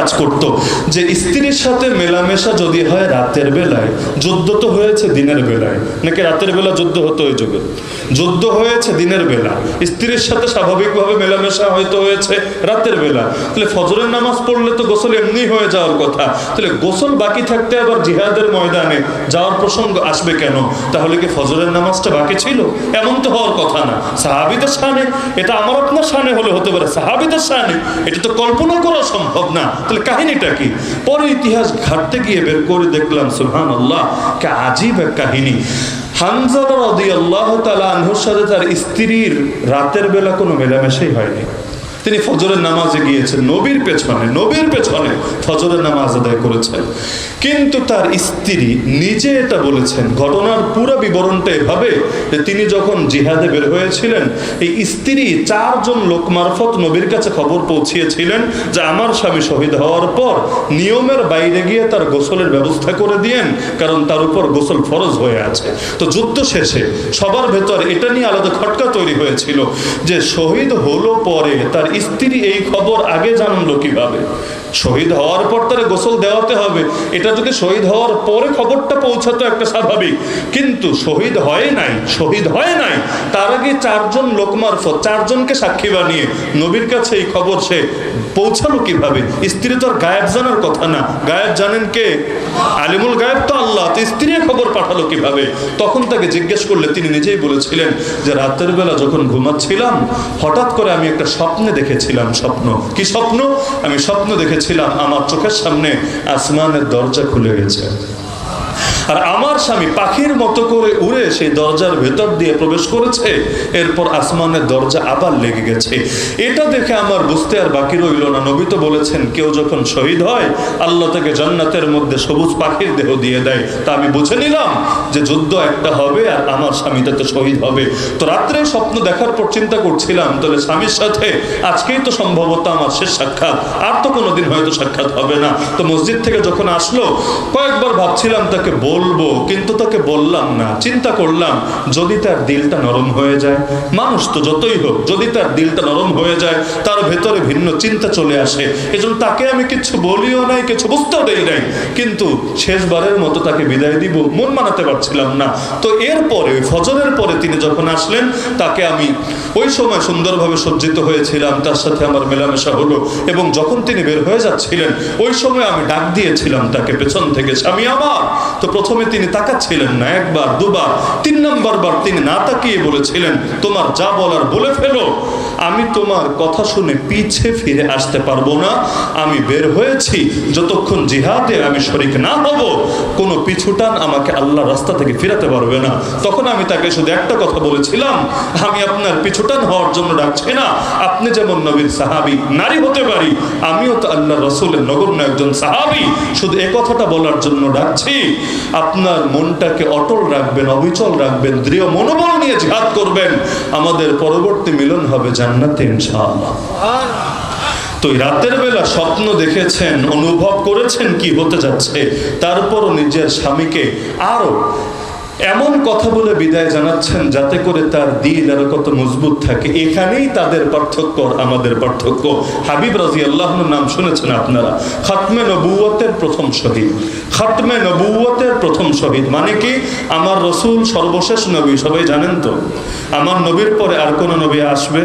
কাজ করত যে স্ত্রীর সাথে মেলামেশা যদি হয় রাতের বেলায়, যুদ্ধ তো হয়েছে দিনের বেলায়, নাকি রাতের বেলা যুদ্ধ হতো ওই যুগে? যুদ্ধ হয়েছে দিনের বেলা, স্ত্রীর সাথে স্বাভাবিকভাবে মেলামেশা হয়তো হয়েছে রাতের বেলা। তাহলে ফজরের নামাজ পড়লে তো গোসল এমনি হয়ে যাওয়ার কথা, তাহলে গোসল বাকি থাকতে আবার জিহাদের ময়দানে যাওয়ার প্রসঙ্গ আসবে কেন? তাহলে কি ফজরের নামাজটা বাকি ছিল? এমন তো হওয়ার কথা না। সাহাবীদের শানে, এটা আমার আপনার শানে হলে হতে পারে, সাহাবীদের শানে এটা তো কল্পনা করা সম্ভব না। তাহলে কাহিনীটা কি? পরে ইতিহাস ঘাটতে গিয়ে বের করে দেখলাম সুবহানাল্লাহ, কে আজীব এক কাহিনী। হানজালা রাদিয়াল্লাহু তাআলা আনহুর সাথে তার স্ত্রীর রাতের বেলা কোনো মেলামেশাই হয়নি। তিনি ফজরের নামাজে গিয়েছেন, নবীর পেছনে ফজরের নামাজ আদায় করেছেন। কিন্তু তার স্ত্রী নিজে এটা বলেছেন, ঘটনার পুরো বিবরণটা এভাবে যে তিনি যখন জিহাদে বের হয়েছিলেন, এই স্ত্রী 4 জন লোক মারফত নবীর কাছে খবর পৌঁছিয়েছিলেন যে আমার স্বামী শহীদ হওয়ার পর নিয়মের বাইরে গিয়ে তার গোসলের ব্যবস্থা করে দিয়েন, কারণ তার উপর গোসল ফরজ হয়ে আছে। তো যুদ্ধ শেষে সবার ভেতর এটা নিয়ে আলাদা খটকা তৈরি হয়েছিল যে শহীদ হলো পরে তার স্ত্রী এই খবর আগে জানলো কিভাবে? শহীদ হওয়ার পর তার গোসল দেওয়াতে হবে, এটা যদি শহীদ হওয়ার পরে খবরটা পৌঁছাতো একটা স্বাভাবিক, কিন্তু শহীদ হয় নাই, তার আগে 4 জন লোক মারফত 4 জনকে সাক্ষী বানিয়ে নবীর কাছে এই খবর সে পৌঁছালো কিভাবে? স্ত্রী তো আর গায়েব জানার কথা না, গায়েব জানেন কে? আলিমুল গায়েব তো আল্লাহ। তো স্ত্রী খবর পাঠালো কিভাবে? তখন তাকে জিজ্ঞেস করলে তিনি নিজেই বলেছিলেন যে রাতের বেলা যখন ঘুমাচ্ছিলাম হঠাৎ করে আমি একটা স্বপ্নে দেখেছিলাম। কি স্বপ্ন? আমি স্বপ্ন দেখেছিলাম আমার চোখের সামনে আসমানের দরজা খুলে গেছে, আর আমার স্বামী পাখির মতো করে উড়ে সেই দরজার ভেতর দিয়ে প্রবেশ করেছে, এরপর আসমানের দরজা আবার লেগে গেছে। এটা দেখে আমার বুঝতে আর বাকি রইল না, নবী তো বলেছেন কেউ যখন শহীদ হয় আল্লাহ তাকে জান্নাতের মধ্যে সবুজ পাখির দেহ দিয়ে দেয়। তা আমি বুঝে নিলাম যে যুদ্ধ একটা হবে আর আমার স্বামী তাতে শহীদ হবে। তো রাত্রে স্বপ্ন দেখার পর চিন্তা করছিলাম, তাহলে স্বামীর সাথে আজকেই তো সম্ভবত আমার শেষ সাক্ষাৎ, আর তো কোনোদিন হয়তো সাক্ষাৎ হবে না। তো মসজিদ থেকে যখন আসলো কয়েকবার ভাবছিলাম তাকে বলবো, কিন্তু তাকে বললাম না। চিন্তা করলাম যদি তার দিলটা নরম হয়ে যায়, মানুষ তো যতই হোক, যদি তার দিলটা নরম হয়ে যায়, তার ভেতরে ভিন্ন চিন্তা চলে আসে, এজন্য তাকে আমি কিছু বলিও নাই, কিছু বুঝতেও দেই নাই। কিন্তু শেষবারের মতো তাকে বিদায় দিব, মন মানাতে পারছিলাম না। তো এরপরে ফজরের পরে তিনি যখন আসলেন, তাকে আমি ওই সময় সুন্দরভাবে সজ্জিত হয়েছিলাম, তার সাথে আমার মেলামেশা হলো, এবং যখন তিনি বের হয়ে যাচ্ছিলেন ওই সময় আমি ডাক দিয়েছিলাম তাকে পেছন থেকে, স্বামী আমার। তো প্রথমে তিনি তাকাচ্ছিলেন না, 1 বার 2 বার, 3 নম্বর বার তিনি না তাকিয়ে বলেছিলেন, তোমার যা বলার বলে ফেলো, আমি তোমার কথা শুনে পিছে ফিরে আসতে পারবো না। আমি বের হয়েছি যতক্ষণ জিহাদে আমি শরীক না হব, কোনো পিছুটান আমাকে আল্লাহর রাস্তা থেকে ফিরাতে পারবে না। তখন আমি তাকে শুধু একটা কথা বলেছিলাম, আমি আপনার পিছুটান হওয়ার জন্য ডাকছি না, আপনি যেমন নবীর সাহাবী নারী হতে পারি, আমিও তো আল্লাহ রসুলের নগণ্য একজন সাহাবী, শুধু এ কথাটা বলার জন্য ডাকছি, আপনার মনটাকে অটল রাখবেন, অবিচল রাখবেন, দৃঢ় মনোবল নিয়ে জিহাদ করবেন, আমাদের পরবর্তী মিলন হবে জান্নাতে ইনশাআল্লাহ। তো রাতের বেলা স্বপ্ন দেখেছেন, অনুভব করেছেন কি হতে যাচ্ছে, তারপরও নিজের স্বামীকে আরো এমন কথা বলে বিদায় জানাচ্ছেন যাতে করে তার দিল আরো কত মজবুত থাকে। এখানেই তাদের পার্থক্য, আমাদের পার্থক্য। হাবিব রাদিয়াল্লাহু আনহুর নাম শুনেছেন আপনারা, খাতমে নবুয়তের প্রথম শহীদ। খাতমে নবুয়তের প্রথম শহীদ মানে কি? আমার রসুল সর্বশেষ নবী, সবাই জানেন তো। আমার নবীর পরে আর কোন নবী আসবে?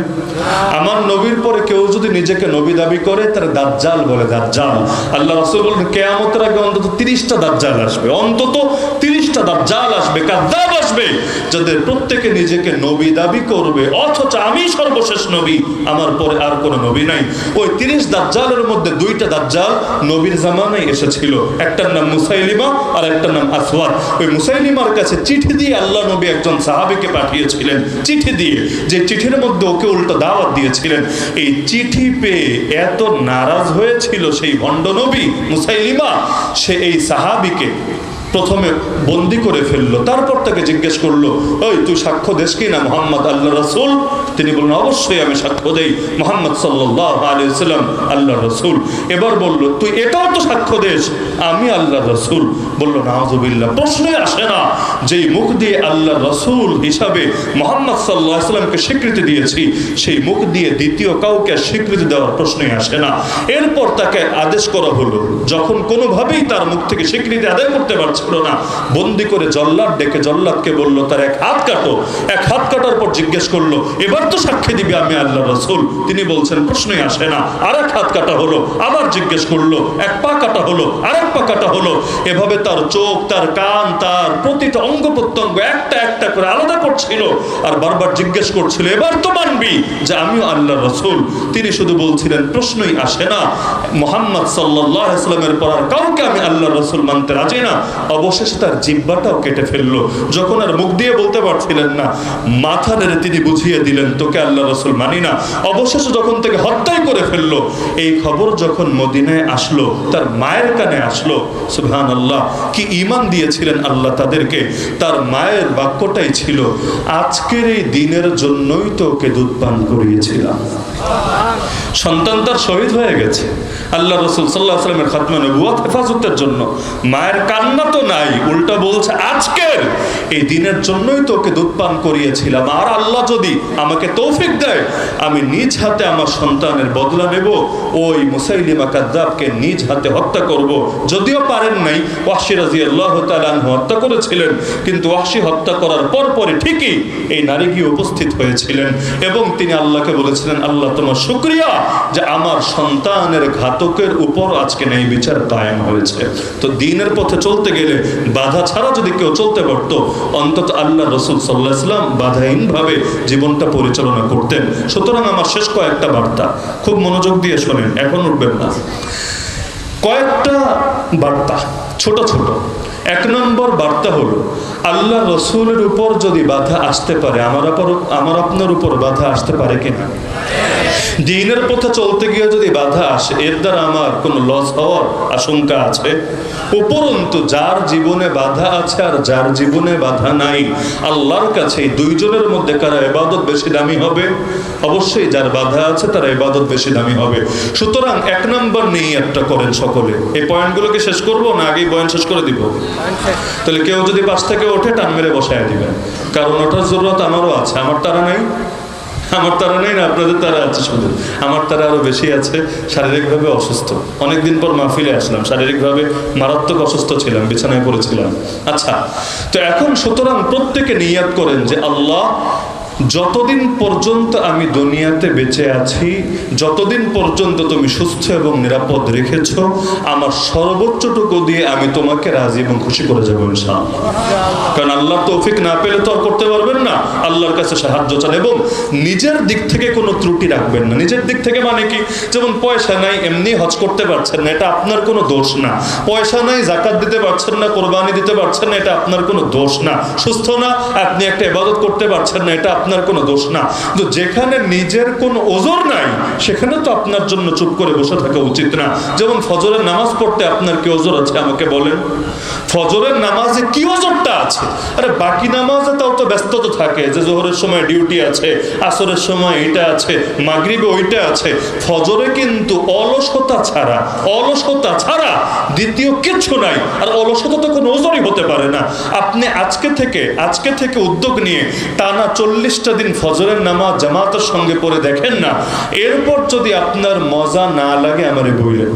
আমার নবীর পরে কেউ যদি নিজেকে নবী দাবি করে তার দাজ্জাল বলে, দাজ্জাল। আল্লাহ রাসূল বলেন কিয়ামতের আগে অন্তত 30টা দাজ্জাল আসবে, অন্তত 30টা দাজ্জাল আসবে, কাযযাব আসবে, যাদের প্রত্যেকে নিজেকে নবী দাবি করবে, অথচ আমি সর্বশেষ নবী, আমার পরে আর কোনো নবী নাই। ওই 30 দাজ্জালের মধ্যে 2টা দাজ্জাল নবীর জামানায় এসেছিল, একটার নাম মুসাইলিমা আর একটার নাম আসওয়াদ। ওই মুসাইলিমার কাছে চিঠি দিয়ে আল্লাহ নবী একজন সাহাবীকে পাঠিয়েছিলেন, চিঠি দিয়ে, যে চিঠির মধ্যে ওকে উল্টো দাওয়াত দিয়েছিলেন। এই চিঠি পেয়ে এত নারাজ হয়েছিল সেই ভণ্ড নবী মুসাইলিমা, সে এই সাহাবীকে প্রথমে বন্দি করে ফেললো, তারপর তাকে জিজ্ঞেস করলো, ওই তুই সাক্ষ্য দেস কি না মুহাম্মদ আল্লাহ রাসূল? তিনি বললেন, অবশ্যই আমি সাক্ষ্য দেই মুহাম্মদ সাল্লাল্লাহু আলাইহি ওয়াসাল্লাম আল্লাহ রাসূল। এবার বলল, তুই এটাও তো সাক্ষ্য দেস আমি আল্লাহ রাসূল? বলল, নাউযুবিল্লাহ, প্রশ্নই আসে না। যেই মুখ দিয়ে আল্লাহ রাসূল হিসাবে মুহাম্মদ সাল্লাল্লাহু আলাইহি ওয়াসাল্লামকে স্বীকৃতি দিয়েছি, সেই মুখ দিয়ে দ্বিতীয় কাউকে স্বীকৃতি দেওয়ার প্রশ্নই আসে না। এরপর তাকে আদেশ করা হলো, যখন কোনোভাবেই তার মুখ থেকে স্বীকৃতি আদায় করতে পারছিল না, বন্দি করে জল্লাদ ডেকে জল্লাদকে বলল, তার এক হাত কাটো। এক হাত কাটার পর জিজ্ঞেস করলো, এবার তো সাক্ষী দিবি আমি আল্লাহ রাসূল? তিনি বলছেন, প্রশ্নই আসে না। আর এক হাত কাটা হলো, আবার জিজ্ঞেস করলো, এক পা কাটা হলো, আর এক পা কাটা হলো। এভাবে তার চোখ, তার কান, তার প্রতিটা অঙ্গ প্রত্যঙ্গ একটা একটা করে আলাদা করছিল আর বারবার জিজ্ঞেস করছিল, এবার তো মানবি যে আমিও আল্লাহ রাসূল? তিনি শুধু বলছিলেন, প্রশ্নই আসে না, মুহাম্মদ সাল্লাল্লাহু আলাইহি ওয়াসাল্লামের পর আর কাউকে আমি আল্লাহ রাসূল মানতে রাজি না। অবশেষে তার জিহ্বাটাও কেটে ফেললো। যখন আর মুখ দিয়ে বলতে পারছিলেন না, মাথা নেড়ে তিনি বুঝিয়ে দিলেন, তোকে আল্লাহ রাসূল মানি না। অবশেষে যখন তাকে হত্যাই করে ফেললো, এই খবর যখন মদিনায় আসলো, তার মায়ের কানে আসলো, সুবহানাল্লাহ, কি ঈমান দিয়েছিলেন আল্লাহ তাদেরকে। তার মায়ের বাক্যটাই ছিল, আজকের এই দিনের জন্যই তো ওকে দুধ পান করিয়েছিলাম। সন্তান তার শহীদ হয়ে গেছে আল্লাহ রাসূল সাল্লাল্লাহু আলাইহি ওয়াসাল্লামের খাতমে নবুয়ত হেফাজতের জন্য। মায়ের কান্না তো নাই, উল্টা বলছে, আজকের এই দিনের জন্যই তো ওকে দুধ পান করিয়েছিলাম। আর আল্লাহ যদি আমাকে তৌফিক দেয়, আমি নিজ হাতে আমার সন্তানের বদলা নেব, ওই মুসাইলিমা কাযযাবকে নিজ হাতে হত্যা করব। যদিও পারেন নাই, ওয়াহশী রাদিয়াল্লাহু তাআলা আনহু হত্যা করেছিলেন, কিন্তু ওয়াহশী হত্যা করার পরপরই ঠিকই এই নারী গিয়ে উপস্থিত হয়েছিলেন এবং তিনি আল্লাহকে বলেছিলেন, আল্লাহ তোমার শুকরিয়া যে আমার সন্তানের ঘাতকের উপর আজকে ন্যায় বিচার কায়েম হয়েছে। তো দ্বীনের পথে চলতে গেলে বাধা ছাড়া যদি কেউ চলতে পারতো, অন্তত আল্লাহ রাসূল সাল্লাল্লাহু আলাইহি ওয়াসাল্লাম বাধাহীনভাবে জীবনটা পরিচালনা করতেন। সুতরাং আমার শেষ কয়েকটা বার্তা, খুব মনোযোগ দিয়ে শোনেন, এখন উঠবেন না। কয়েকটা বার্তা, ছোট ছোট। এক নম্বর বার্তা হলো, আল্লাহ রসুলের উপর যদি বাধা আসতে পারে, আমার আপনার উপর বাধা আসতে পারে কিনা? দ্বীনের পথে চলতে গিয়ে যদি বাধা আসে, এর দ্বারা আমার কোনো লস হওয়ার আশঙ্কা আছে? উপরন্তু যার জীবনে বাধা আছে আর যার জীবনে বাধা নাই, আল্লাহর কাছে এই দুইজনের মধ্যে কারা ইবাদত বেশি দামি হবে? অবশ্যই যার বাধা আছে তার ইবাদত বেশি দামি হবে। সুতরাং এক নম্বর নিয়তটা করেন সকলে। এই পয়েন্টগুলোকে শেষ করব না আগেই বয়ান শেষ করে দিব? তাহলে কেউ যদি পাশ থেকে ওঠে টান মেরে বসায় দিবেন, কারণ ওটার জরুরত আমারও আছে। আমার তারা নাই, আমার তারা নেই না, আপনাদের তারা আছে। শুধু আমার তারা আরো বেশি আছে। শারীরিকভাবে অসুস্থ, অনেকদিন পর মাহফিলে আসলাম, শারীরিকভাবে মারাত্মক অসুস্থ ছিলাম, বিছানায় পড়েছিলাম। আচ্ছা, তো এখন সুতরাং প্রত্যেকে নিয়াত করেন যে আল্লাহ, যতদিন পর্যন্ত আমি দুনিয়াতে বেঁচে আছি, যতদিন পর্যন্ত তুমি সুস্থ এবং নিরাপদ রেখেছ, আমার সর্বোচ্চটুকু দিয়ে আমি তোমাকে রাজি এবং খুশি করে যাবো ইনশাআল্লাহ। কারণ আল্লাহর তৌফিক না পেলে তো আর করতে পারবেন না। আল্লাহর কাছে সাহায্য চান এবং নিজের দিক থেকে কোনো ত্রুটি রাখবেন না। নিজের দিক থেকে মানে কি? যেমন পয়সা নাই, এমনি হজ করতে পারছেন না, এটা আপনার কোনো দোষ না। পয়সা নাই, যাকাত দিতে পারছেন না, কোরবানি দিতে পারছেন না, এটা আপনার কোনো দোষ না। সুস্থ না, আপনি একটা ইবাদত করতে পারছেন না, এটা আপনার কোনো দোষ না। তো যেখানে নিজের কোনো ওজর নাই, সেখানে তো আপনার জন্য চুপ করে বসে থাকা উচিত না। যেমন ফজরের নামাজ পড়তে আপনার কি ওজর আছে আমাকে বলেন? ফজরের নামাজে কি ওজরটা আছে? আরে বাকি নামাজে তাও তো ব্যস্ততা থাকে, যে জোহরের সময় ডিউটি আছে, আসরের সময় এটা আছে, মাগরিবে ওইটা আছে। ফজরে কিন্তু অলসতা ছাড়া দ্বিতীয় কিছু নাই। আর অলসতা তো কোনো ওজরই হতে পারে না। আপনি আজকে থেকে উদ্যোগ নিয়ে টানা 40টা দিন ফজরের নামাজ জামাতের সঙ্গে পড়ে দেখেন না। এরপর যদি আপনার মজা না লাগে আমারে বললেন।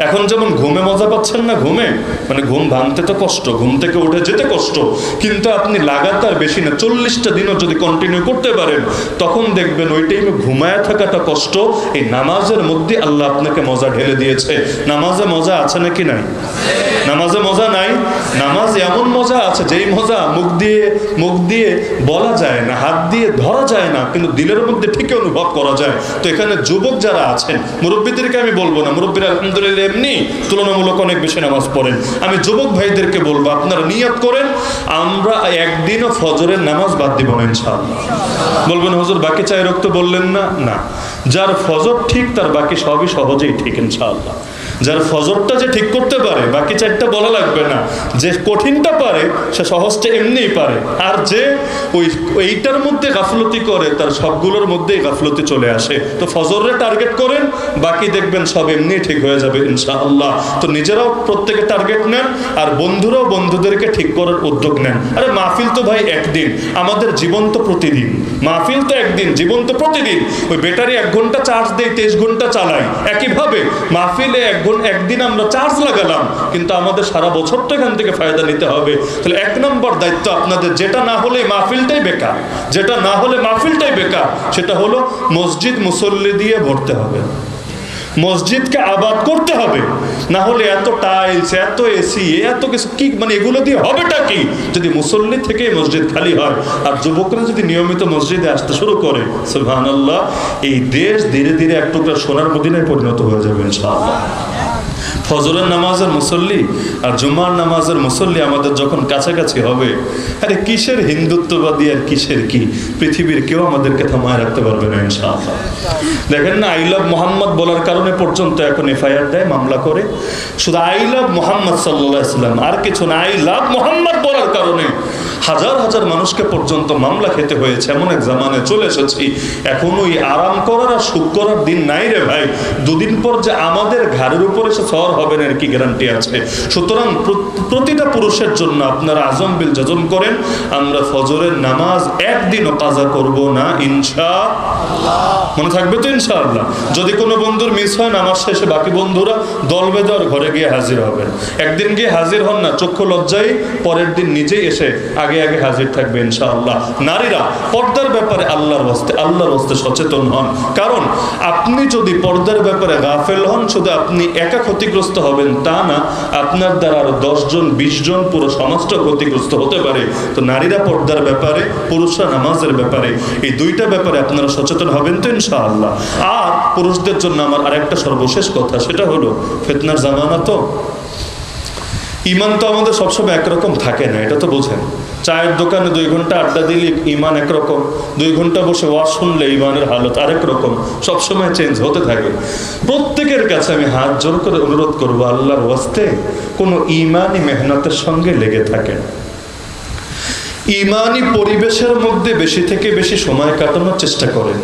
এখন যেমন ঘুমে মজা পাচ্ছেন না, ঘুম ভাঙতে তো কষ্ট, ঘুম থেকে উঠে যেতে কষ্ট, কিন্তু আপনি লাগাতার বেশি না 40টা দিনও যদি কন্টিনিউ করতে পারেন, তখন দেখবেন ওই টাইমে ঘুমায় থাকাটা কষ্ট। এই নামাজের মধ্যে আল্লাহ আপনাকে মজা ঢেলে দিয়েছে। নামাজে মজা আছে নাকি নাই? নামাজে মজা নাই? নামাজ এমন মজা আছে, যেই মজা মুখ দিয়ে বলা যায় না, হাত দিয়ে ধরা যায় না, কিন্তু দিলের মধ্যে ঠিকই অনুভব করা যায়। তো এখানে যুবক যারা আছেন, মুরব্বীদেরকে আমি বলবো না, মুরব্বীরা আলহামদুলিল্লাহ এমনি তুলনামূলক অনেক বেশি নামাজ পড়েন। আমি যুবক ভাইদেরকে বলবো, আপনারা নিয়ত করেন, আমরা একদিনও ফজরের নামাজ বাদ দিব না ইনশাআল্লাহ। বলবেন হুজুর বাকি 4 ওয়াক্ত বললেন না? না, যার ফজর ঠিক তার বাকি সবই সহজেই ঠিক ইনশাআল্লাহ। যার ফজরটা যে ঠিক করতে পারে বাকি চারটা বলা লাগবে না, যে কঠিনটা পারে সে সহজটা এমনিই পারে, আর যে এইটার মধ্যে গাফলতি করে তার সবগুলোর মধ্যেই গাফলতি চলে আসে। তো ফজরে টার্গেট করেন, বাকি দেখবেন সব এমনি ঠিক হয়ে যাবে ইনশাআল্লাহ। তো নিজেরাও প্রত্যেকে টার্গেট নেন, আর বন্ধুরাও বন্ধুদেরকে ঠিক করার উদ্যোগ নেন। আরে মাহফিল তো ভাই একদিন, আমাদের জীবন তো প্রতিদিন। মাহফিল তো একদিন, জীবন তো প্রতিদিন। ওই ব্যাটারি 1 ঘন্টা চার্জ দেই, 23 ঘন্টা চালাই। একইভাবে মাহফিলে একদিন আমরা চার্জ লাগালাম, কিন্তু আমাদের সারা বছর তো এখান থেকে ফায়দা নিতে হবে। তাহলে 1 নম্বর দায়িত্ব আপনাদের, যেটা না হলে মাহফিলটাই বেকার, যেটা না হলে মাহফিলটাই বেকার, সেটা হলো মসজিদ মুসল্লি দিয়ে ভরতে হবে, মসজিদকে আবাদ করতে হবে। না হলে এত টাইলস, এত এসি, এত কিছু কি, মানে এগুলো দিয়ে হবেটা কি যদি মুসল্লি থেকে মসজিদ খালি হয় আর যুবকরা যদি নিয়মিত মসজিদে আসতে শুরু করে? সুবহানাল্লাহ, এই দেশ ধীরে ধীরে এক টুকরা সোনার মদিনায় পরিণত হয়ে যাবে ইনশাআল্লাহ। ফজরের নামাজের মুসল্লি আর জুমার নামাজের মুসল্লি আমাদের যখন কাছাকাছি হবে, আরে কিসের হিন্দুত্ববাদী আর কিসের কি, পৃথিবীর কেউ আমাদেরকে থামায় রাখতে পারবে না ইনশাআল্লাহ। দেখেন না, আই লাভ মোহাম্মদ বলার কারণে পর্যন্ত এখন এফআইআর দেয়, মামলা করে, শুধু আই লাভ মোহাম্মদ সাল্লাল্লাহু আলাইহি ওয়াসাল্লাম, আর কিছু না। আই লাভ মোহাম্মদ বলার কারণে হাজার হাজার মানুষকে পর্যন্ত মামলা খেতে হয়েছে। এমন এক জামানে চলে এসেছি, এখন ওই আরাম করার আর সুখ করার দিন নাই রে ভাই। দুদিন পর যে আমাদের ঘাড়ের উপরে সে সওয়ার হবে না, এর কি গ্যারান্টি আছে? সুতরাং প্রতিটা পুরুষের জন্য আপনারা আজম বিল জাজম করেন, আমরা ফজরের নামাজ একদিনও কাজা করব না ইনশাআল্লাহ। মনে থাকবে তো ইনশাআল্লাহ? যদি কোনো বন্ধুর মিস হয়, নামাজ শেষে বাকি বন্ধুরা দল বেঁধে আর ঘরে গিয়ে হাজির হবেন। একদিন গিয়ে হাজির হন না, চক্ষু লজ্জায় পরের দিন নিজেই এসে আগে আগে হাজির থাকবে ইনশাআল্লাহ। নারীরা পর্দার ব্যাপারে আল্লাহর ওয়াস্তে সচেতন হন, কারণ আপনি যদি পর্দার ব্যাপারে গাফেল হন, শুধু আপনি একা ক্ষতিগ্রস্ত হবেন তা না, আপনার দ্বারা আরো 10 জন 20 জন, পুরো সমাজটা ক্ষতিগ্রস্ত হতে পারে। তো নারীরা পর্দার ব্যাপারে, পুরুষরা নামাজের ব্যাপারে, এই দুইটা ব্যাপারে আপনারা সচেতন হবেন তো ইনশাআল্লাহ। আর পুরুষদের জন্য আমার আরেকটা সর্বশেষ কথা, সেটা হলো ফিতনার জামানা তো, ইমান তো আমাদের সবসময় একরকম থাকে না, এটা তো বোঝেন। চায়ের দোকানে 2 ঘন্টা আড্ডা দিলে ইমান একরকম, 2 ঘন্টা বসে ওয়াজ শুনলে ইমানের হালত আরেক রকম, সবসময় চেঞ্জ হতে থাকে। প্রত্যেকের কাছে আমি হাত জোর করে অনুরোধ করবো, আল্লাহর ওয়াস্তে কোনো ইমানি মেহনতের সঙ্গে লেগে থাকেন, ইমানি পরিবেশের মধ্যে বেশি থেকে বেশি সময় কাটানোর চেষ্টা করেন,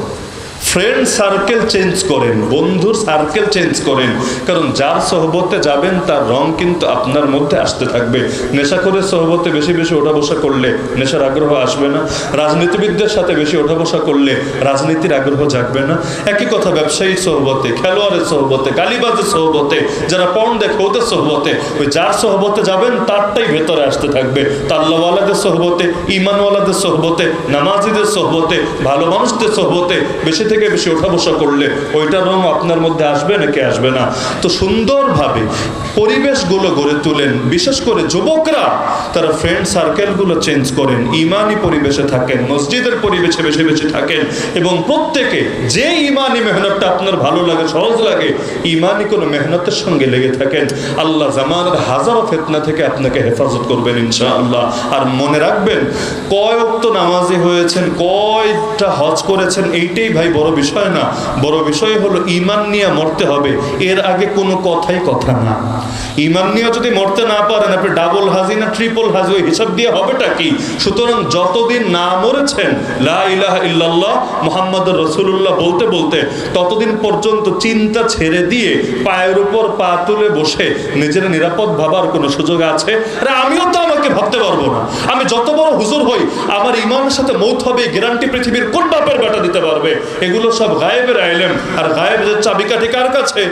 ফ্রেন্ড সার্কেল চেঞ্জ করেন, বন্ধুর সার্কেল চেঞ্জ করেন, কারণ যার সোহবতে যাবেন তার রং কিন্তু আপনার মধ্যে আসতে থাকবে। নেশাখোরের সোহবতে বেশি বেশি ওঠা বসা করলে নেশার আগ্রহ আসবে না, রাজনীতিবিদদের সাথে বেশি ওঠা বসা করলে রাজনীতির আগ্রহ জাগবে না। একই কথা ব্যবসায়ীর সোহবতে, খেলোয়াড়ের সোহবতে, গালিবাজের সোহবতে, যারা পর্ন দেখে ওদের সোহবতে, ওই যার সোহবতে যাবেন তারটাই ভেতরে আসতে থাকবে। তাল্লাওয়ালাদের সোহবতে, ইমানওয়ালাদের সোহবতে, নামাজিদের সোহবতে, ভালো মানুষদের সোহবতে বেশি থেকে বেশি ওঠা বসা করলে ওইটার রং আপনার মধ্যে আসবে নাকি আসবে না? তো সুন্দরভাবে পরিবেশগুলো গড়ে তুলেন, বিশেষ করে যুবকরা তারা ফ্রেন্ড সার্কেলগুলো চেঞ্জ করেন, ইমানি পরিবেশে থাকেন, মসজিদের পরিবেশে বেশি বেশি থাকেন, এবং প্রত্যেকে যে ইমানি মেহনতটা আপনার ভালো লাগে, সহজ লাগে, ইমানি কোনো মেহনতের সঙ্গে লেগে থাকেন। আল্লাহ জামানের হাজারো ফিতনা থেকে আপনাকে হেফাজত করবেন ইনশাআল্লাহ। আর মনে রাখবেন, কয় ওয়াক্ত নামাজি হয়েছেন, কয়টা হজ করেছেন, এইটাই ভাই বড় বিষয় না। বড় বিষয় হলো ইমান নিয়ে মরতে হবে, এর আগে কোনো কথাই কথা না। ইমান নিয়ে যদি মরতে না পারেন, আপনি ডাবল হাজি না ট্রিপল হাজি, ওই হিসাব দিয়ে হবেটা কি? সুতরাং যতদিন না মরেছেন লা ইলাহা ইল্লাল্লাহ মুহাম্মাদুর রাসূলুল্লাহ বলতে বলতে, ততদিন পর্যন্ত চিন্তা ছেড়ে দিয়ে পায়ের উপর পা তুলে বসে নিজের নিরাপদ ভাবার কোনো সুযোগ আছে? আরে আমিও তো আমাকে ভাবতে পারবো না। আমি যত বড় হুজুর হই, আমার ইমানের সাথে মৌত হবে গ্যারান্টি পৃথিবীর কোন বাপের বেটা দিতে পারবে? এগুলো সব গায়েবের ইলম, আর গায়েবের চাবিকাঠি কার কাছে?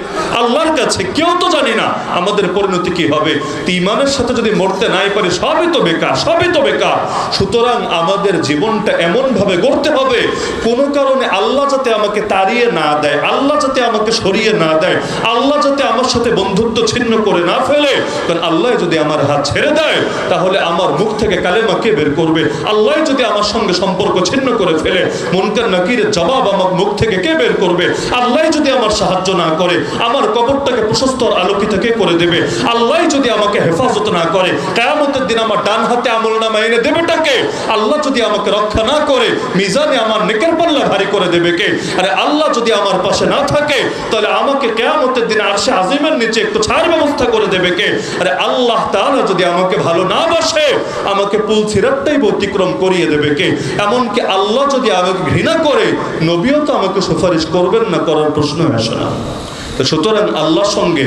আল্লাহর কাছে। কেউ তো জানি না আমাদের পরিণতি কি হবে। ইমানের সাথে যদি মরতে নাই পারি, সবই তো বেকার, সবই তো বেকার। সুতরাং আমাদের জীবনটা এমন ভাবে গড়তে হবে, কোনো কারণে আল্লাহ যাতে আমাকে তাড়িয়ে না দেয়, আল্লাহ যাতে আমাকে সরিয়ে না দেয়, আল্লাহ যাতে আমার সাথে বন্ধুত্ব ছিন্ন করে না ফেলে। কারণ আল্লাহ যদি আমার হাত ছেড়ে দেয়, তাহলে আমার মুখ থেকে কালেমা কে বের করবে? আল্লাহ যদি আমার সঙ্গে সম্পর্ক ছিন্ন করে ফেলে, মুনকার নাকিরের জবাব মুখ থেকে কে বের করবে? আল্লাহ যদি আমার সাহায্য না করে, আমার কবরটাকে প্রশস্ত আলোকিত কে করে দেবে? আল্লাহ যদি আমাকে হেফাজত না করে, কিয়ামতের দিন আমার ডান হাতে আমলনামা এনে দেবেটাকে? আল্লাহ যদি আমাকে রক্ষা না করে, মিজানে আমার নেকের পাল্লা ভারী করে দেবে কে? আরে আল্লাহ যদি আমার পাশে না থাকে, তাহলে আমাকে কিয়ামতের দিন আরশে আজিমের নিচে একটু ছাড় ব্যবস্থা করে দেবে কে? আরে আল্লাহ তাআলা যদি আমাকে ভালো না বাসে, আমাকে পুল সিরাতটাই অতিক্রম করিয়ে দেবে কে? এমনকি আল্লাহ যদি আমাকে ঘৃণা করে, নবীও তো আমাকে সুপারিশ করবেন না, করার প্রশ্ন আসে না। সুতরাং আল্লাহর সঙ্গে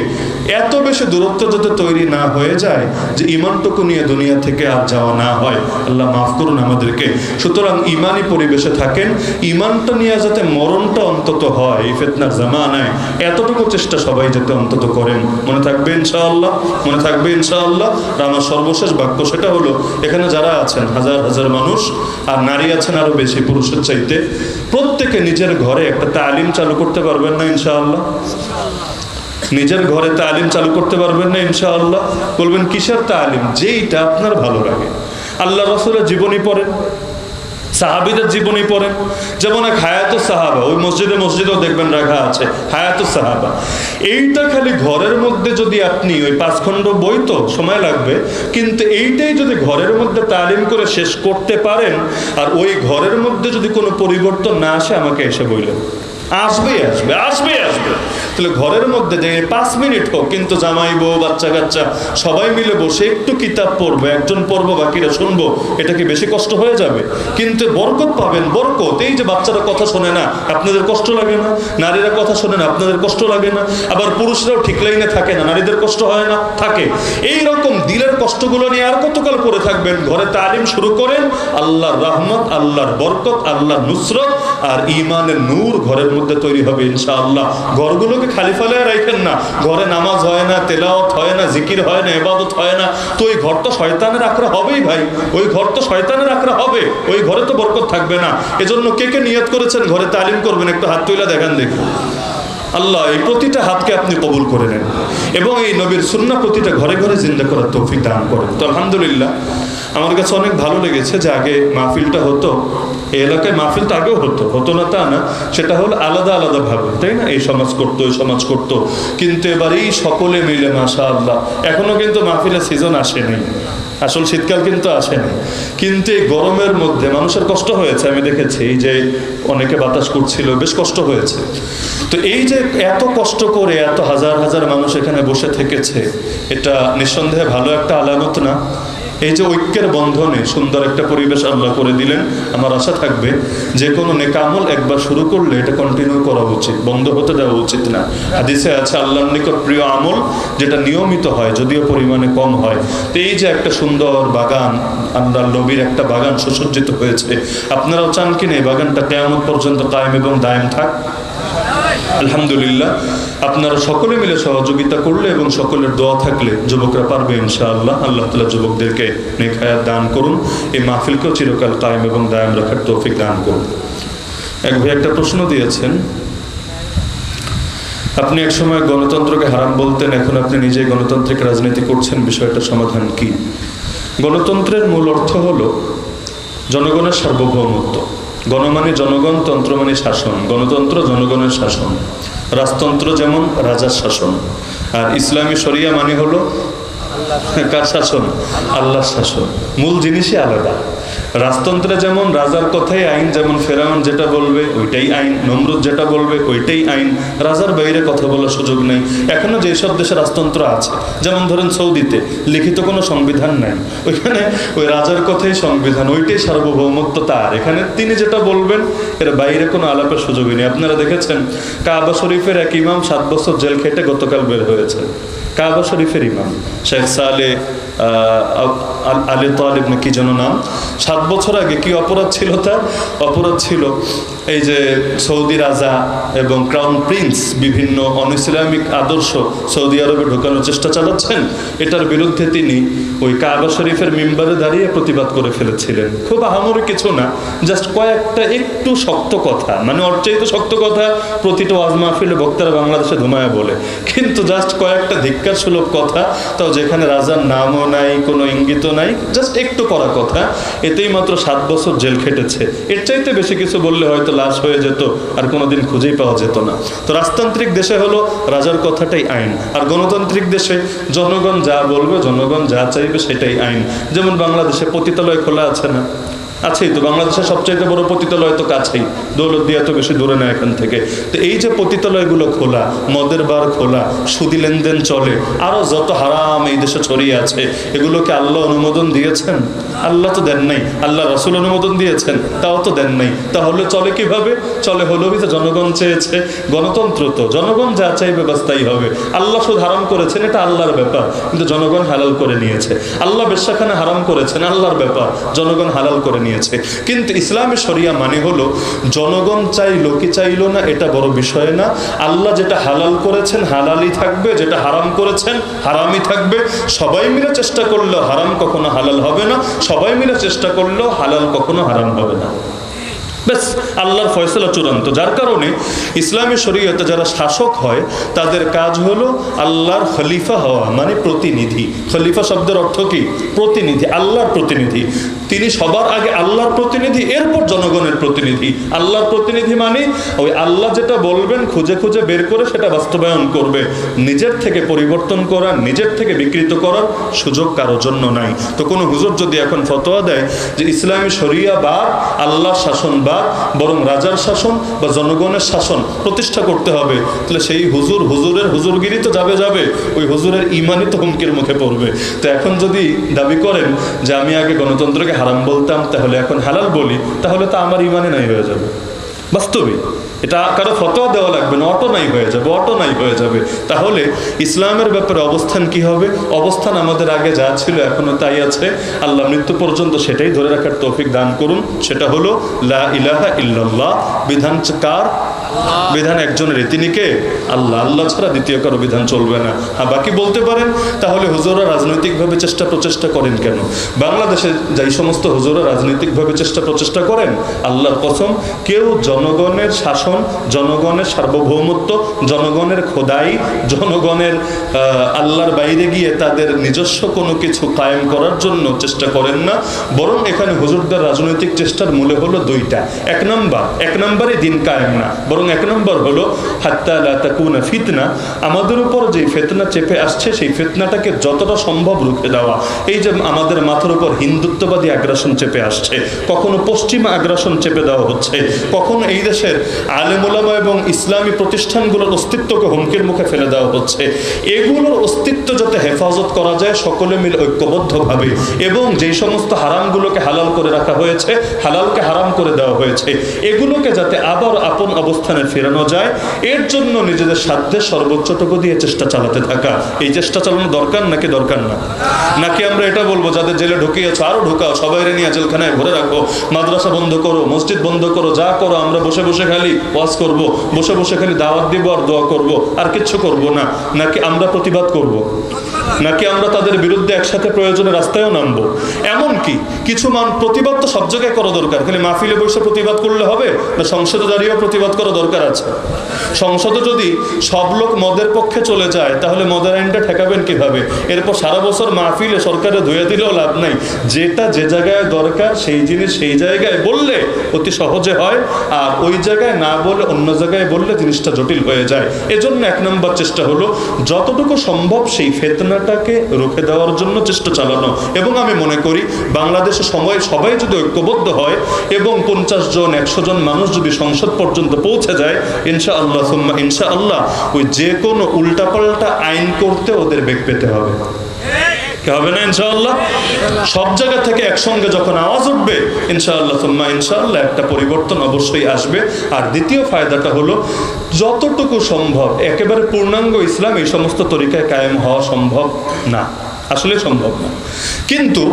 এত বেশি দূরত্ব যাতে তৈরি না হয়ে যায় যে ইমানটুকু নিয়ে দুনিয়া থেকে আর যাওয়া না হয়, আল্লাহ মাফ করুন আমাদেরকে। সুতরাং ইমানি পরিবেশে থাকেন, ইমানটা নিয়ে যাতে মরণটা অন্তত হয় এই ফিতনার জামানায়, এতটুকু চেষ্টা সবাই যাতে অন্তত করেন। মনে থাকবে ইনশাআল্লাহ, মনে থাকবে ইনশাআল্লাহ। আর আমার সর্বশেষ বাক্য সেটা হলো, এখানে যারা আছেন হাজার হাজার মানুষ, আর নারী আছেন আরো বেশি পুরুষের চাইতে, প্রত্যেকে নিজের ঘরে একটা তালিম চালু করতে পারবেন না ইনশাআল্লাহ? নিজের ঘরে তালিম চালু করতে পারবেন না ইনশাআল্লাহ? বলবেন কিসের তালিম? যেইটা আপনার ভালো লাগে। আল্লাহ রাসূলের জীবনী পড়েন, সাহাবীদের জীবনী পড়েন। যেমন এক হায়াতুস সাহাবা, ওই মসজিদেও দেখবেন রাখা আছে হায়াতুস সাহাবা। এইটা খালি ঘরের মধ্যে যদি আপনি, ওই 5 খণ্ড বই তো সময় লাগবে, কিন্তু এইটাই যদি ঘরের মধ্যে তালিম করে শেষ করতে পারেন, আর ওই ঘরের মধ্যে যদি কোনো পরিবর্তন না আসে, আমাকে এসে বললেন, আসবেই আসবে, আসবেই আসবে। তাহলে ঘরের মধ্যে যে 5 মিনিট হোক, কিন্তু জামাই বউ বাচ্চা কাচ্চা সবাই মিলে বসে একটু কিতাব পড়বো, একজন পড়বো বাকিরা শুনবো, এটা কি বেশি কষ্ট হয়ে যাবে? কিন্তু বরকত পাবেন, বরকত। এই যে বাচ্চারা কথা শোনে না, আপনাদের কষ্ট লাগে না? নারীরা কথা শোনে না, আপনাদের কষ্ট লাগে না? আবার পুরুষরাও ঠিক লাইনে থাকে না, নারীদের কষ্ট হয় না? থাকে। এই রকম দিলের কষ্টগুলো নিয়ে আর কতকাল পড়ে থাকবেন? ঘরে তালিম শুরু করেন, আল্লাহর রহমত, আল্লাহর বরকত, আল্লাহর নুসরত আর ঈমানের নূর ঘরের মধ্যে তৈরি হবে ইনশাআল্লাহ। ঘরগুলোকে খালি ফেলে রাখেন না। ঘরে নামাজ হয় না, তেলাওয়াত হয় না, জিকির হয় না, ইবাদত হয় না, তো ওই ঘর তো শয়তানের আখড়া হবেই ভাই। ওই ঘর তো শয়তানের আখড়া হবে, ওই ঘরে তো বরকত থাকবে না। এজন্য কে কে নিয়ত করেছেন ঘরে তালিম করবেন, একটু হাত তুলে দেখান দেখুন। আল্লাহ এই প্রতিটা হাতকে আপনি কবুল করে নেন এবং এই নবীর সুন্নাহ প্রতিটা ঘরে ঘরে জিন্দা করার তৌফিক দান করেন। তো আলহামদুলিল্লাহ, আমার কাছে অনেক ভালো লেগেছে যে আগে মাহফিলটা হতো, এই এলাকায় মাহফিল তো আগেও হতো না তা না, সেটা হলো আলাদা আলাদা ভাবে, তাই না? এই সমাজ করতো, ওই সমাজ করতো, কিন্তু এবারেই সকলে মিলে মাশাআল্লাহ। এখনো কিন্তু মাহফিলের সিজন আসেনি, আসল শীতকাল কিন্তু আসেনি, কিন্তু এই গরমের মধ্যে মানুষের কষ্ট হয়েছে। আমি দেখেছি এই যে অনেকে বাতাস করছিল, বেশ কষ্ট হয়েছে। তো এই যে এত কষ্ট করে এত হাজার হাজার মানুষ এখানে বসে থেকেছে, এটা নিঃসন্দেহে ভালো একটা আলামত না? এই যে ঐক্যের বন্ধনে সুন্দর একটা পরিবেশ আল্লাহ করে দিলেন, আমার আশা থাকবে যে কোনো নেক আমল একবার শুরু করলে এটা কন্টিনিউ করা উচিত, বন্ধ হতে দেওয়া উচিত না। হাদিসে আছে আল্লাহর নিকট প্রিয় আমল যেটা নিয়মিত হয়, যদিও পরিমাণে কম হয়। তো এই যে একটা সুন্দর বাগান, আল্লাহর নবীর একটা বাগান সুসজ্জিত হয়েছে, আপনারাও চান কিনা এই বাগানটা কিয়ামত পর্যন্ত কায়েম এবং দায়েম থাক? আলহামদুলিল্লাহ, আপনারা সকলে মিলে সহযোগিতা করলে এবং সকলের দোয়া থাকলে যুবকরা পারবে ইনশাআল্লাহ। আল্লাহ তাআলা যুবকদেরকে নেক হায়াত দান করুন, এই মাহফিলকেও চিরকাল কায়েম এবং দায়েম রাখার তৌফিক দান করুন। এক ভাই একটা প্রশ্ন দিয়েছেন, আপনি এক সময় গণতন্ত্রকে হারাম বলতেন, এখন আপনি নিজেই গণতান্ত্রিক রাজনীতি করছেন, বিষয়টার সমাধান কি? গণতন্ত্রের মূল অর্থ হলো জনগণের সার্বভৌমত্ব। গণ মানে জনগণ, তন্ত্র মানে শাসন। গণতন্ত্র জনগণের শাসন, রাজতন্ত্র যেমন রাজার শাসন, আর ইসলামী শরিয়া মানে হলো কার শাসন? আল্লাহর শাসন। মূল জিনিসই আলাদা। রাজতন্ত্রে যেমন রাজার কথাই আইন, যেমন ফেরাউন যেটা বলবে ওইটাই আইন, নমরুদ যেটা বলবে ওইটাই আইন, রাজার বাইরে কথা বলার সুযোগ নেই। এখনো যেসব দেশে রাজতন্ত্র আছে, যেমন ধরেন সৌদিতে লিখিত কোনো সংবিধান নাই, ওইখানে ওই রাজার কথাই সংবিধান, ওইটাই সার্বভৌমত্ব তার। এখানে তিনি যেটা বলবেন এর বাইরে কোনো আলাপের সুযোগই নেই। আপনারা দেখেছেন কাবা শরীফের এক ইমাম 7 বছর জেল খেটে গতকাল বের হয়েছে। কাবা শরীফের ইমাম শেখ সালে আলী তালিব না কি যেন নাম, 7 বছর আগে কি অপরাধ ছিল তার? অপরাধ ছিল এই যে সৌদি রাজা এবং ক্রাউন প্রিন্স বিভিন্ন অনইসলামিক আদর্শ সৌদি আরবে ঢোকানোর চেষ্টা চালাচ্ছেন, এটার বিরুদ্ধে তিনি ওই কাবা শরীফের মিম্বারে দাঁড়িয়ে প্রতিবাদ করে ফেলেছিলেন। খুব আহামরি কিছু না, জাস্ট কয়েকটা একটু শক্ত কথা, মানে ওর চাইতে শক্ত কথা প্রতিটা ওয়াজ মাহফিলে বক্তারা বাংলাদেশে ধুমায়া বলে, কিন্তু জাস্ট কয়েকটা ধিক্কার পরিষ্কার সুলভ কথা, তাও যেখানে রাজার নামও নাই, কোনো ইঙ্গিতও নাই, জাস্ট একটু করা কথা, এতেই মাত্র 7 বছর জেল খেটেছে। এর চাইতে বেশি কিছু বললে হয়তো লাশ হয়ে যেত, আর কোনোদিন খুঁজেই পাওয়া যেত না। তো রাজতান্ত্রিক দেশে হলো রাজার কথাটাই আইন, আর গণতান্ত্রিক দেশে জনগণ যা বলবে, জনগণ যা চাইবে সেটাই আইন। যেমন বাংলাদেশে পতিতালয় খোলা আছে না? আছেই তো। বাংলাদেশের সবচাইতে বড় পতিতালয় তো কাছেই, দৌলতদিয়া তো বেশি দূরে না এখান থেকে। তো এই যে পতিতালয়গুলো খোলা, মদের বার খোলা, সুদি লেনদেন চলে, আরো যত হারাম এই দেশে ছড়িয়ে আছে, এগুলোকে আল্লাহ অনুমোদন দিয়েছেন? আল্লাহ তো দেন নাই। আল্লাহ রাসূল অনুমোদন দিয়েছেন? তাও তো দেন নাই। তাহলে চলে কিভাবে? চলে হলো যে জনগণ চেয়েছে। গণতন্ত্র তো জনগণ যা চাইবে বাস তাই হবে। আল্লাহ শুধু হারাম করেছেন, এটা আল্লাহর ব্যাপার, কিন্তু জনগণ হালাল করে নিয়েছে। আল্লাহ বেশ্যাখানা হারাম করেছেন, আল্লাহর ব্যাপার, জনগণ হালাল করে নিয়েছে। কিন্তু ইসলামী শরিয়া মানে হলো জনগণ চাইলো কি চাইলো না এটা বড় বিষয় না। আল্লাহ যেটা হালাল করেছেন হালালই থাকবে, যেটা হারাম করেছেন হারামই থাকবে। সবাই মিলে চেষ্টা করলেও হারাম কখনো হালাল হবে না, সবাই মিলে চেষ্টা করলেও হালাল কখনো হারাম হবে না। ব্যাস, আল্লাহর ফয়সালা চূড়ান্ত। যার কারণে ইসলামী শরীয়তে যারা শাসক হয় তাদের কাজ হলো আল্লাহর খলিফা হওয়া, মানে প্রতিনিধি। খলিফা শব্দের অর্থ কি? প্রতিনিধি, আল্লাহর প্রতিনিধি। তিনি সবার আগে আল্লাহর প্রতিনিধি, এরপর জনগণের প্রতিনিধি। আল্লাহর প্রতিনিধি মানে ওই আল্লাহ যেটা বলবেন খুঁজে খুঁজে বের করে সেটা বাস্তবায়ন করবে। নিজের থেকে পরিবর্তন করার, নিজের থেকে বিকৃত করার সুযোগ কারোর জন্য নাই। তো কোনো হুজুর যদি এখন ফতোয়া দেয় যে ইসলামী শরিয়া বা আল্লাহর শাসন বা বরং রাজার শাসন বা জনগণের শাসন প্রতিষ্ঠা করতে হবে, তাহলে সেই হুজুরের হুজুরগিরি তো যাবে, ওই হুজুরের ইমানই তো হুমকির মুখে পড়বে। তো এখন যদি দাবি করেন যে আমি আগে গণতন্ত্রকে হারাম বলতাম, তাহলে এখন হালাল বলি, তাহলে তো আমার ইমানে নাই হয়ে যাবে। বাস্তবে এটা কারো ফতোয়া দেওয়া লাগবে না, অটো নাই হয়ে যাবে। তাহলে ইসলামের ব্যাপারে অবস্থান কি হবে? অবস্থান আমাদের আগে যা ছিল এখনো তাই আছে। আল্লাহ মৃত্যু পর্যন্ত সেটাই ধরে রাখার তৌফিক দান করুন। সেটা হলো লা ইলাহা ইল্লাল্লাহ। বিধান কার? বিধান একজনের, তিনি কে? আল্লাহ। আল্লাহ ছাড়া দ্বিতীয় কারো বিধান চলবে না। বাকি বলতে পারেন তাহলে হুজুররা রাজনৈতিকভাবে প্রচেষ্টা করেন কেন? বাংলাদেশে যেই সমস্ত হুজুররা রাজনৈতিকভাবে প্রচেষ্টা করেন, আল্লাহর কসম, কেউ জনগণের শাসন, জনগণের সার্বভৌমত্ব, জনগণের খোদাই, জনগণের আল্লাহর বাইরে গিয়ে তাদের নিজস্ব কোনো কিছু কায়েম করার জন্য চেষ্টা করেন না। বরং এখানে হুজুরদের রাজনৈতিক চেষ্টার মূলে হলো দুইটা। এক নম্বরে দিন কায়েম না, বরং এক নম্বর হলো হাত্তা লা তাকুনা ফিতনা। আমাদের উপর যে ফিতনা চেপে আসছে সেই ফিতনাটাকে যতটা সম্ভব রুখে দেওয়া। এই যে আমাদের মাথার উপর হিন্দুত্ববাদী আগ্রাসন চেপে আসছে, কখনো পশ্চিমা আগ্রাসন চেপে দেওয়া হচ্ছে, কখনো এই দেশের আলেম ওলামা এবং ইসলামী প্রতিষ্ঠানগুলোর অস্তিত্বকে হুমকির মুখে ফেলে দেওয়া হচ্ছে। এগুলোর অস্তিত্ব যাতে হেফাজত করা যায় সকলে মিলে ঐক্যবদ্ধভাবে, এবং যেই সমস্ত হারামগুলোকে হালাল করে রাখা হয়েছে, হালালকে হারাম করে দেওয়া হয়েছে, এগুলোকে যাতে আবার আপন অবস্থানে ফেরানো যায়, এর জন্য নিজেদের সাধ্যের সর্বোচ্চটুকু দিয়ে চেষ্টা চালাতে থাকা। এই চেষ্টা চালানো দরকার নাকি দরকার না? নাকি আমরা এটা বলবো যাদের জেলে ঢুকিয়েছো আরো ঢুকাও, সবাই নিয়ে জেলখানায় ভরে রাখো, মাদ্রাসা বন্ধ করো, মসজিদ বন্ধ করো, যা করো, আমরা বসে বসে খালি ওয়াজ করব, বসে বসে খালি দাওয়াত দিব আর দোয়া করব, আর কিচ্ছু করব না? নাকি আমরা প্রতিবাদ করব? নাকি আমরা তাদের বিরুদ্ধে একসাথে প্রয়োজনে রাস্তায়ও নামবো? এমনকি কিছু প্রতিবাদ তো সব জায়গায় করা দরকার, খালি মাহফিলে বসে প্রতিবাদ করলে হবে না? সংসদে দাঁড়িয়েও প্রতিবাদ করা দরকার আছে। সংসদে যদি সব লোক মদের পক্ষে চলে যায় তাহলে মদের আইনটা ঠেকাবেন কিভাবে? এরপর সারা বছর মাহফিলে সরকারে ধুয়ে দিলেও লাভ নাই। যেটা যে জায়গায় দরকার সেই জিনিস সেই জায়গায় বললে অতি সহজে হয়, আর ওই জায়গায় না বলে অন্য জায়গায় বললে জিনিসটা জটিল হয়ে যায়। এজন্য এক নম্বর চেষ্টা হলো যতটুকু সম্ভব সেই ফিতনাটাকে রুখে দেওয়ার জন্য চেষ্টা চালানো। এবং আমি মনে করি বাংলাদেশে সবাই যদি ঐক্যবদ্ধ হয় এবং 50 জন 100 জন মানুষ যদি সংসদ পর্যন্ত পৌঁছে যায়, ইনশাআল্লাহ সুম্মা ইনশাআল্লাহ ওই যে কোনো উল্টাপাল্টা আইন করতে ওদের বেগ পেতে হবে। হবে না? ইনশাআল্লাহ সব জায়গা থেকে একসঙ্গে যখন আওয়াজ উঠবে, ইনশাআল্লাহ সুম্মা ইনশাআল্লাহ একটা পরিবর্তন অবশ্যই আসবে। আর দ্বিতীয় ফায়দাটা হলো যতটুকু সম্ভব একেবারে পূর্ণাঙ্গ ইসলাম এই সমস্ত তরিকায় কায়েম হওয়া সম্ভব না। আসলে সম্ভব না। কিন্তু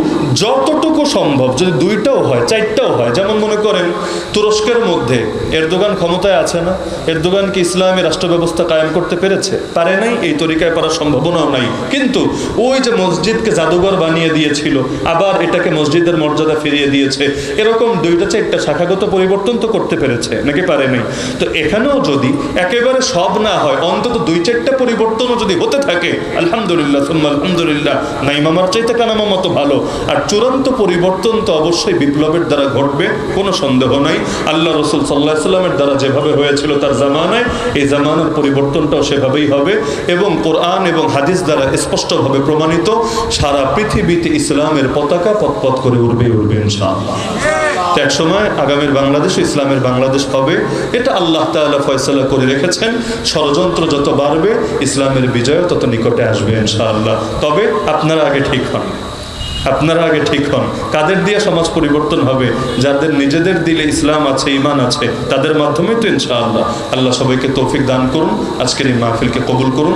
যতটুকু সম্ভব যদি দুইটাও হয়, চারটাও হয়, যেমন মনে করেন তুরস্কের মধ্যে এরদোগান ক্ষমতায় আছে না, এরদোগান কি ইসলামী রাষ্ট্র ব্যবস্থা কায়েম করতে পেরেছে? পারে নাই, এই তরিকায় পারার সম্ভাবনাও নাই। কিন্তু ওই যে মসজিদকে জাদুঘর বানিয়ে দিয়েছিল, আবার এটাকে মসজিদের মর্যাদা ফিরিয়ে দিয়েছে, এরকম দুইটা চারটা শাখাগত পরিবর্তন তো করতে পেরেছে, নাকি পারে নাই? তো এখানেও যদি একেবারে সব না হয়, অন্তত দুই চারটা পরিবর্তনও যদি হতে থাকে, আলহামদুলিল্লাহ সুম্মা আলহামদুলিল্লাহ, নাই মামার চাইতে কানামা মতো ভালো। আর চূড়ান্ত পরিবর্তন তো অবশ্যই বিপ্লবের দ্বারা ঘটবে, কোনো সন্দেহ নাই। আল্লাহ রসুল সাল্লাল্লাহু আলাইহি সাল্লামের দ্বারা যেভাবে হয়েছিল তার জামানায়, এই জামানার পরিবর্তনটাও সেভাবেই হবে। এবং কোরআন এবং হাদিস দ্বারা স্পষ্টভাবে প্রমাণিত, সারা পৃথিবীতে ইসলামের পতাকা পথ করে উড়বে ইনশাআল্লাহ। তো এক সময় আগামীর বাংলাদেশ ইসলামের বাংলাদেশ হবে, এটা আল্লাহ তাআলা ফয়সালা করে রেখেছেন। ষড়যন্ত্র যত বাড়বে, ইসলামের বিজয় তত নিকটে আসবে ইনশাআল্লাহ। তবে আপনারা আগে ঠিক হন, আপনারা আগে ঠিক হন। কাদের দিয়ে সমাজ পরিবর্তন হবে? যাদের নিজেদের দিলে ইসলাম আছে, ঈমান আছে, তাদের মাধ্যমে তো ইনশাআল্লাহ। আল্লাহ সবাইকে তৌফিক দান করুন, আজকের এই মাহফিলকে কবুল করুন।